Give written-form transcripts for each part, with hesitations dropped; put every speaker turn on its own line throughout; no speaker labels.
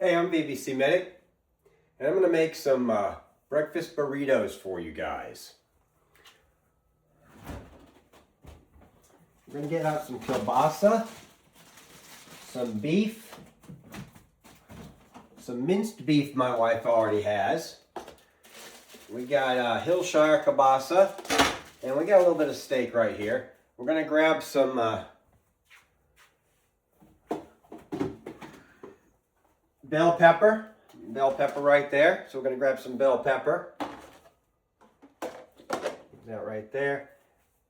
Hey, I'm BBC Medic, and I'm going to make some breakfast burritos for you guys. We're going to get out some kielbasa, some beef, some minced beef my wife already has. We got Hillshire kielbasa, and we got a little bit of steak right here. We're going to grab some bell pepper right there. So we're going to grab some bell pepper. That right there.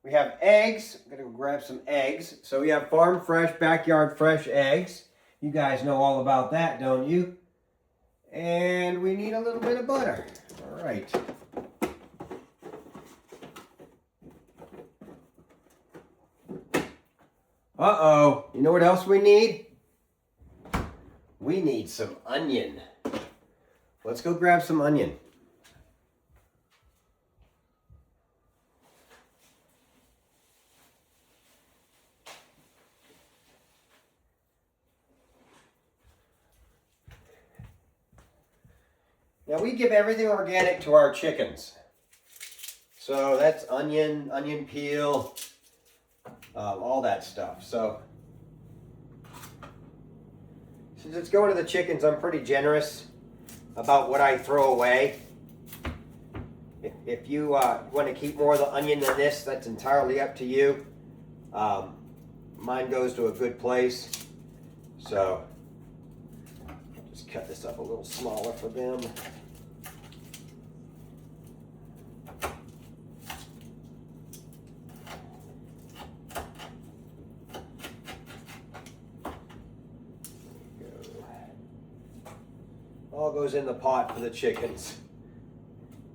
We have eggs. I'm going to grab some eggs. So we have farm fresh, backyard fresh eggs. You guys know all about that, don't you? And we need a little bit of butter. All right. Uh-oh. You know what else we need? We need some onion. Let's go grab some onion. Now we give everything organic to our chickens. So that's onion peel, all that stuff. So since it's going to the chickens, I'm pretty generous about what I throw away. If you want to keep more of the onion than this, that's entirely up to you. Mine goes to a good place. So I'll just cut this up a little smaller for them. All goes in the pot for the chickens.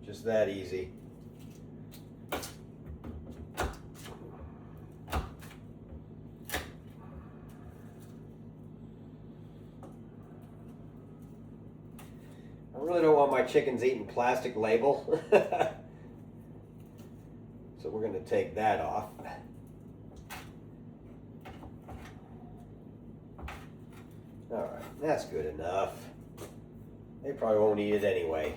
Just that easy. I really don't want my chickens eating plastic label. So we're going to take that off. All right, that's good enough. They probably won't eat it anyway.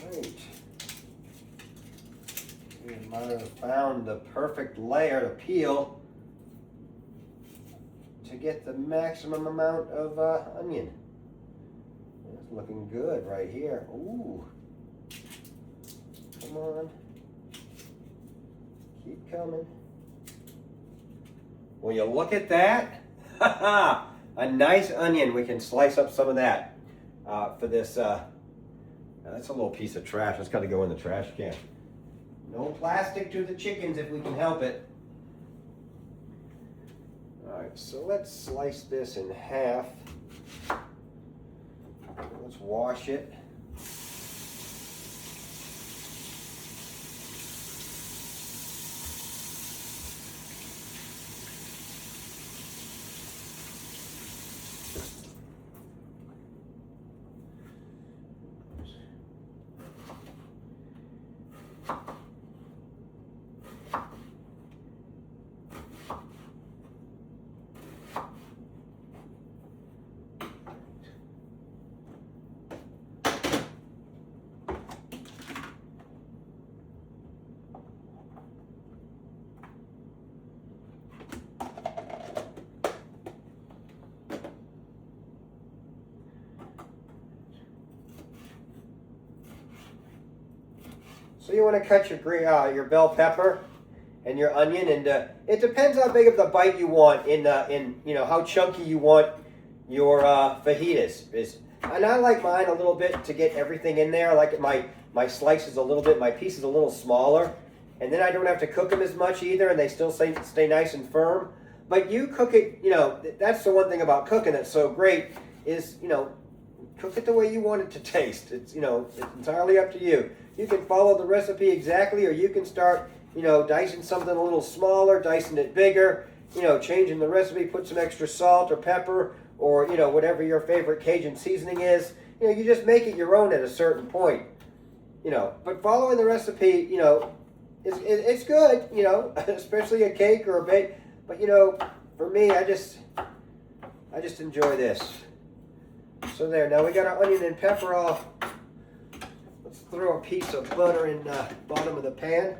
Right. We might have found the perfect layer to peel to get the maximum amount of onion. It's looking good right here. Ooh. Come on. Keep coming. Will you look at that? A nice onion. We can slice up some of that for this. That's a little piece of trash. That's got to go in the trash can. No plastic to the chickens if we can help it. All right, so let's slice this in half. Let's wash it. So you want to cut your bell pepper and your onion, and it depends how big of the bite you want in how chunky you want your fajitas. And I like mine a little bit to get everything in there. I like it, my slices a little bit, my pieces a little smaller, and then I don't have to cook them as much either, and they still stay nice and firm. But you cook it, that's the one thing about cooking that's so great is, cook it the way you want it to taste. It's entirely up to you. You can follow the recipe exactly, or you can start, dicing something a little smaller, dicing it bigger, changing the recipe, put some extra salt or pepper, or whatever your favorite Cajun seasoning is. You just make it your own at a certain point. But following the recipe, it's good. Especially a cake or a bake. But for me, I just enjoy this. So there. Now we got our onion and pepper off. Let's throw a piece of butter in the bottom of the pan.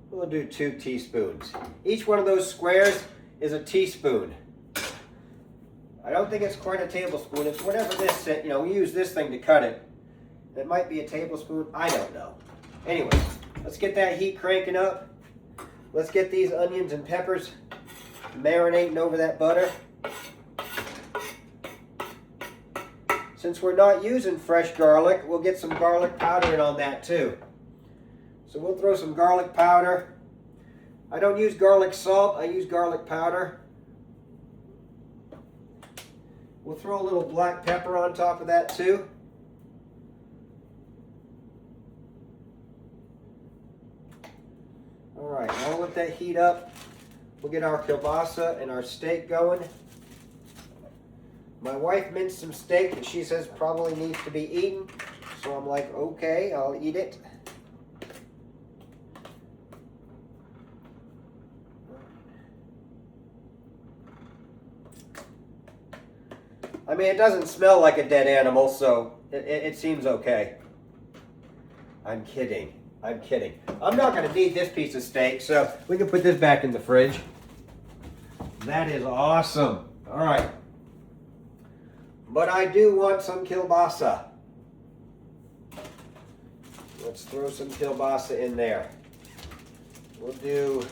We'll do 2 teaspoons. Each one of those squares is a teaspoon. I don't think it's quite a tablespoon. It's whatever this, we use this thing to cut it. It might be a tablespoon. I don't know. Anyway, let's get that heat cranking up. Let's get these onions and peppers marinating over that butter. Since we're not using fresh garlic, we'll get some garlic powder in on that too. So we'll throw some garlic powder. I don't use garlic salt, I use garlic powder. We'll throw a little black pepper on top of that too. All right, now we'll let that heat up. We'll get our kielbasa and our steak going. My wife minced some steak that she says probably needs to be eaten. So I'm like, okay, I'll eat it. I mean, it doesn't smell like a dead animal, so it seems okay. I'm kidding. I'm kidding. I'm not going to need this piece of steak, so we can put this back in the fridge. That is awesome. All right. But I do want some kielbasa. Let's throw some kielbasa in there. We'll do,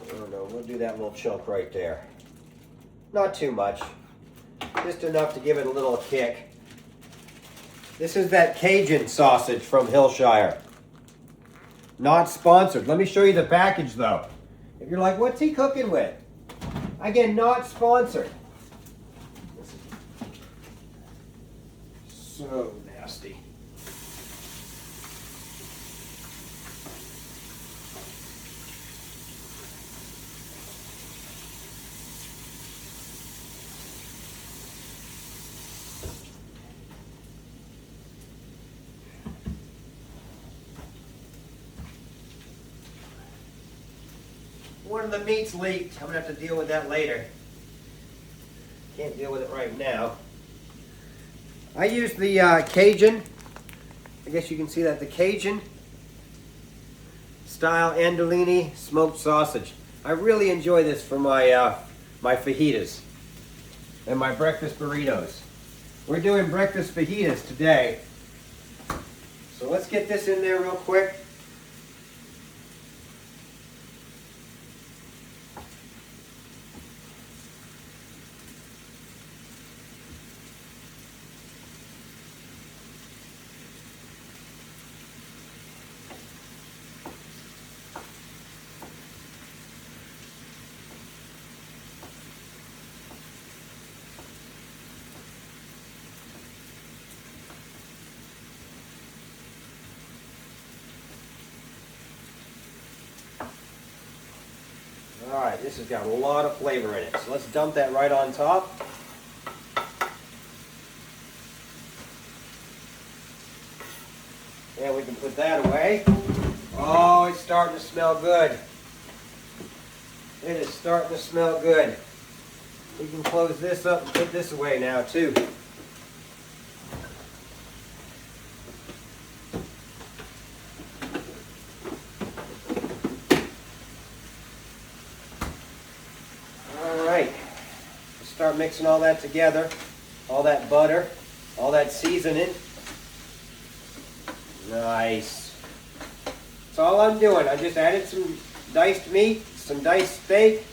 I don't know, we'll do that little chunk right there. Not too much, just enough to give it a little kick. This is that Cajun sausage from Hillshire. Not sponsored. Let me show you the package though. If you're like, what's he cooking with? Again, not sponsored. So nasty. One of the meats leaked. I'm going to have to deal with that later. Can't deal with it right now. I use the Cajun. I guess you can see that. The Cajun style andouille smoked sausage. I really enjoy this for my, my fajitas and my breakfast burritos. We're doing breakfast fajitas today. So let's get this in there real quick. All right, this has got a lot of flavor in it. So let's dump that right on top. And we can put that away. Oh, it's starting to smell good. It is starting to smell good. We can close this up and put this away now too. Start mixing all that together, all that butter, all that seasoning. Nice. That's all I'm doing. I just added some diced meat, some diced steak,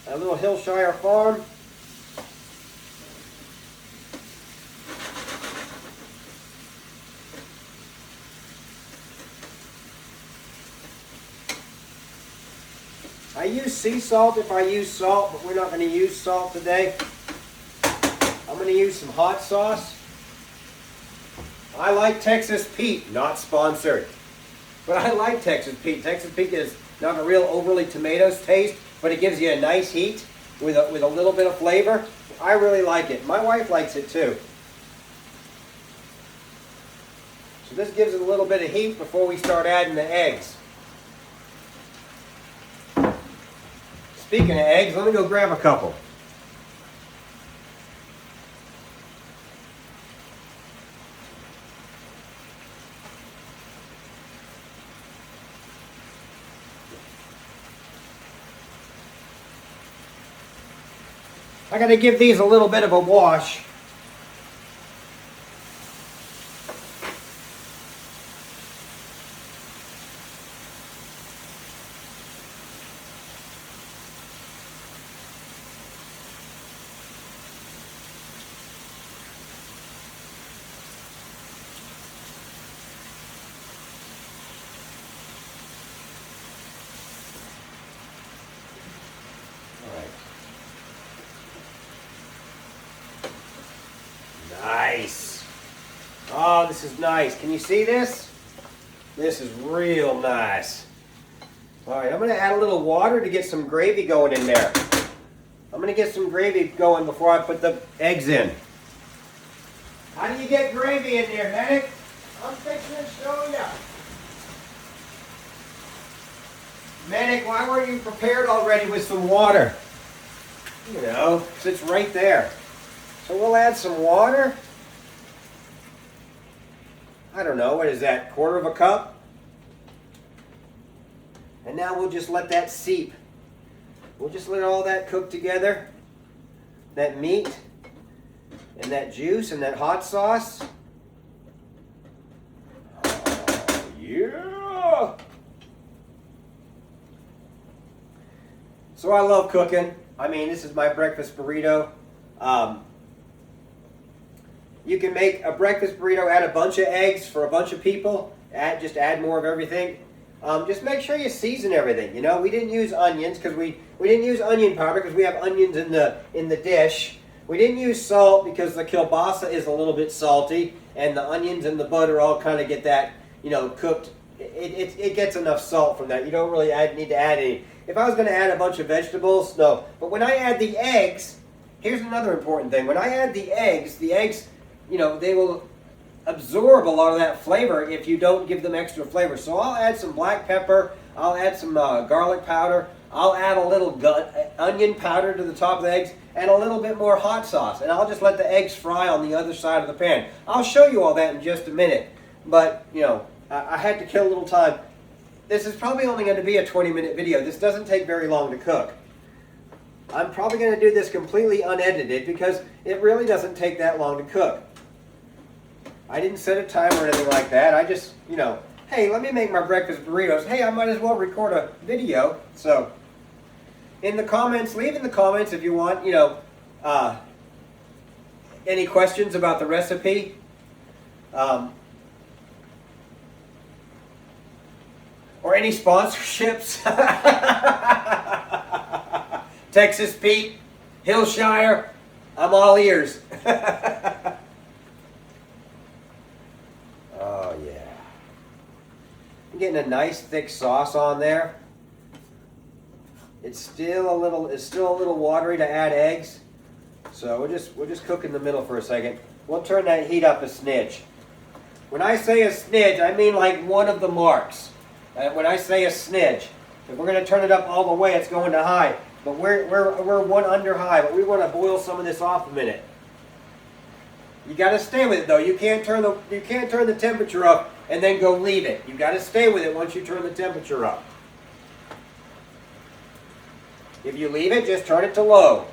a little Hillshire Farm. I use sea salt if I use salt, but we're not going to use salt today. I'm going to use some hot sauce. I like Texas Pete, not sponsored. But I like Texas Pete. Texas Pete is not a real overly tomatoes taste, but it gives you a nice heat with a little bit of flavor. I really like it. My wife likes it too. So this gives it a little bit of heat before we start adding the eggs. Speaking of eggs, let me go grab a couple. I got to give these a little bit of a wash. Nice. Oh, this is nice. Can you see this? This is real nice. All right, I'm going to add a little water to get some gravy going in there. I'm going to get some gravy going before I put the eggs in. How do you get gravy in there, Medic? I'm fixing to show you. Medic, why weren't you prepared already with some water? You know, 'cause it's right there. So we'll add some water. I don't know, what is that, quarter of a cup? And now we'll just let that seep. We'll just let all that cook together. That meat and that juice and that hot sauce. Oh, yeah! So I love cooking. I mean, this is my breakfast burrito. You can make a breakfast burrito, add a bunch of eggs for a bunch of people. Just add more of everything. Just make sure you season everything. You know, we didn't use onions because we didn't use onion powder because we have onions in the dish. We didn't use salt because the kielbasa is a little bit salty, and the onions and the butter all kind of get that, you know, cooked. It gets enough salt from that. You don't really need to add any. If I was going to add a bunch of vegetables, no. But when I add the eggs, here's another important thing. When I add the eggs, you know, they will absorb a lot of that flavor if you don't give them extra flavor. So I'll add some black pepper, I'll add some garlic powder, I'll add a little onion powder to the top of the eggs, and a little bit more hot sauce. And I'll just let the eggs fry on the other side of the pan. I'll show you all that in just a minute. But, you know, I had to kill a little time. This is probably only going to be a 20-minute video. This doesn't take very long to cook. I'm probably going to do this completely unedited because it really doesn't take that long to cook. I didn't set a timer or anything like that. I just, you know, hey, let me make my breakfast burritos. Hey, I might as well record a video. So, in the comments, leave in the comments if you want, you know, any questions about the recipe. Or any sponsorships. Texas Pete, Hillshire, I'm all ears. Oh yeah. I'm getting a nice thick sauce on there. It's still a little watery to add eggs. So we'll just cook in the middle for a second. We'll turn that heat up a smidge. When I say a smidge, I mean like one of the marks. When I say a smidge, if we're going to turn it up all the way, it's going to high. But we're one under high, but we want to boil some of this off a minute. You got to stay with it though. You can't turn the temperature up and then go leave it. You got to stay with it once you turn the temperature up. If you leave it, just turn it to low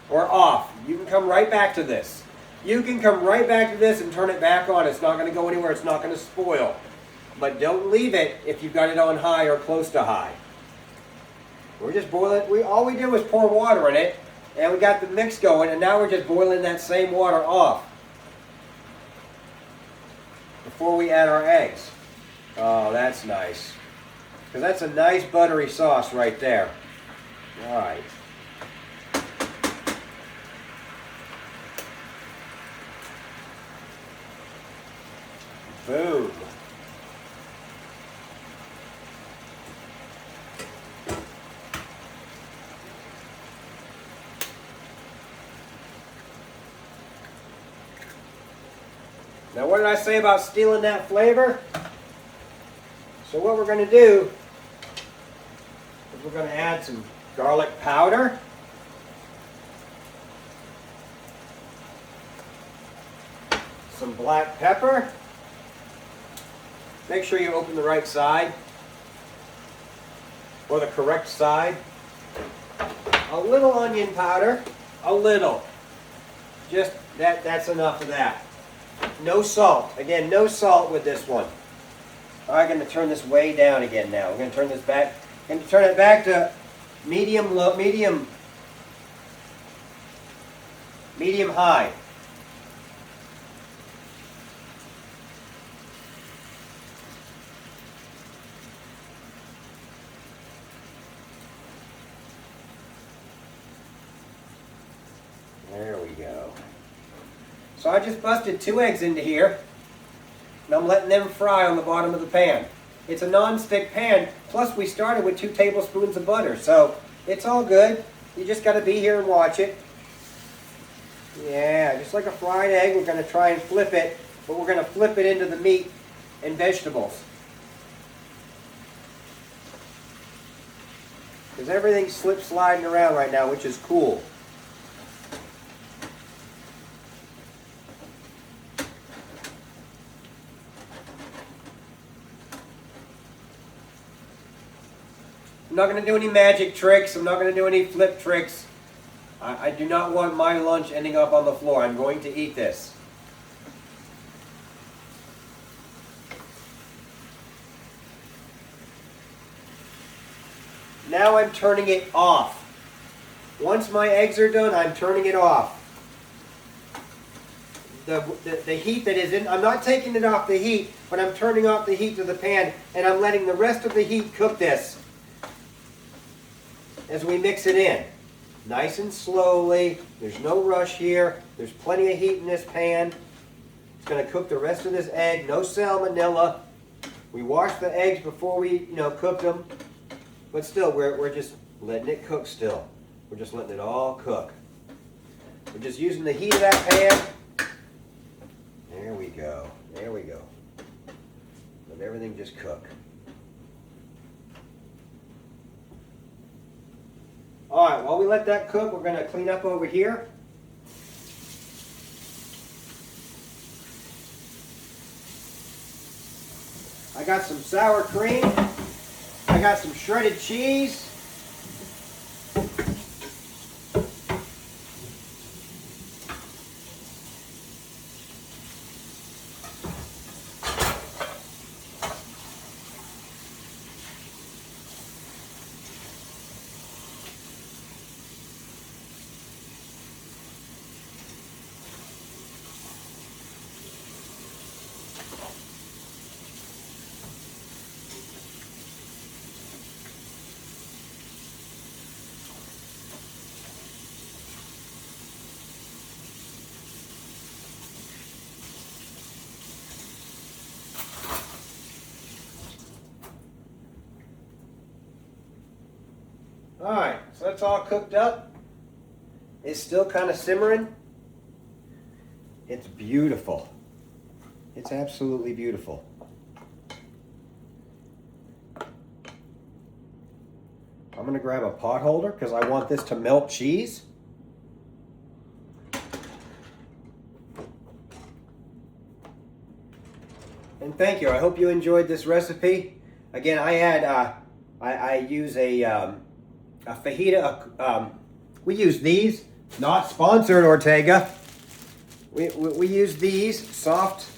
or off. You can come right back to this. You can come right back to this and turn it back on. It's not going to go anywhere. It's not going to spoil. But don't leave it if you've got it on high or close to high. We're just boiling. All we did was pour water in it, and we got the mix going, and now we're just boiling that same water off before we add our eggs. Oh, that's nice. Because that's a nice buttery sauce right there. All right. Boom. Now, what did I say about stealing that flavor? So what we're going to do is we're going to add some garlic powder. Some black pepper. Make sure you open the right side, or the correct side. A little onion powder, a little. Just that's enough of that. No salt. Again, no salt with this one. I'm going to turn this way down again now. We're going to turn this back. I'm going to turn it back to medium high. There we go. So I just busted 2 eggs into here, and I'm letting them fry on the bottom of the pan. It's a non-stick pan, plus we started with 2 tablespoons of butter, so it's all good. You just got to be here and watch it. Yeah, just like a fried egg, we're going to try and flip it, but we're going to flip it into the meat and vegetables. Because everything's slip-sliding around right now, which is cool. I'm not going to do any magic tricks. I'm not going to do any flip tricks. I do not want my lunch ending up on the floor. I'm going to eat this. Now I'm turning it off. Once my eggs are done, I'm turning it off. The heat that is in, I'm not taking it off the heat, but I'm turning off the heat to the pan, and I'm letting the rest of the heat cook this as we mix it in. Nice and slowly. There's no rush here. There's plenty of heat in this pan. It's going to cook the rest of this egg. No salmonella. We washed the eggs before we, cooked them. But still, we're just letting it cook still. We're just letting it all cook. We're just using the heat of that pan. There we go. There we go. Let everything just cook. All right, while we let that cook, we're going to clean up over here. I got some sour cream. I got some shredded cheese. Alright, so that's all cooked up. It's still kind of simmering. It's beautiful. It's absolutely beautiful. I'm going to grab a pot holder because I want this to melt cheese. And thank you. I hope you enjoyed this recipe. Again, I use a fajita. We use these, not sponsored, Ortega. We use these soft,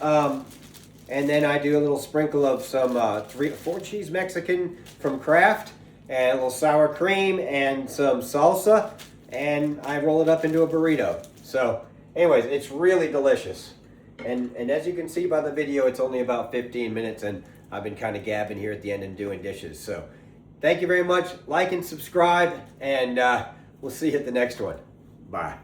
and then I do a little sprinkle of some 3 or 4 cheese Mexican from Kraft, and a little sour cream and some salsa, and I roll it up into a burrito. So, anyways, it's really delicious. And as you can see by the video, it's only about 15 minutes, and I've been kind of gabbing here at the end and doing dishes. So, Thank you very much. Like and subscribe, and we'll see you at the next one. Bye.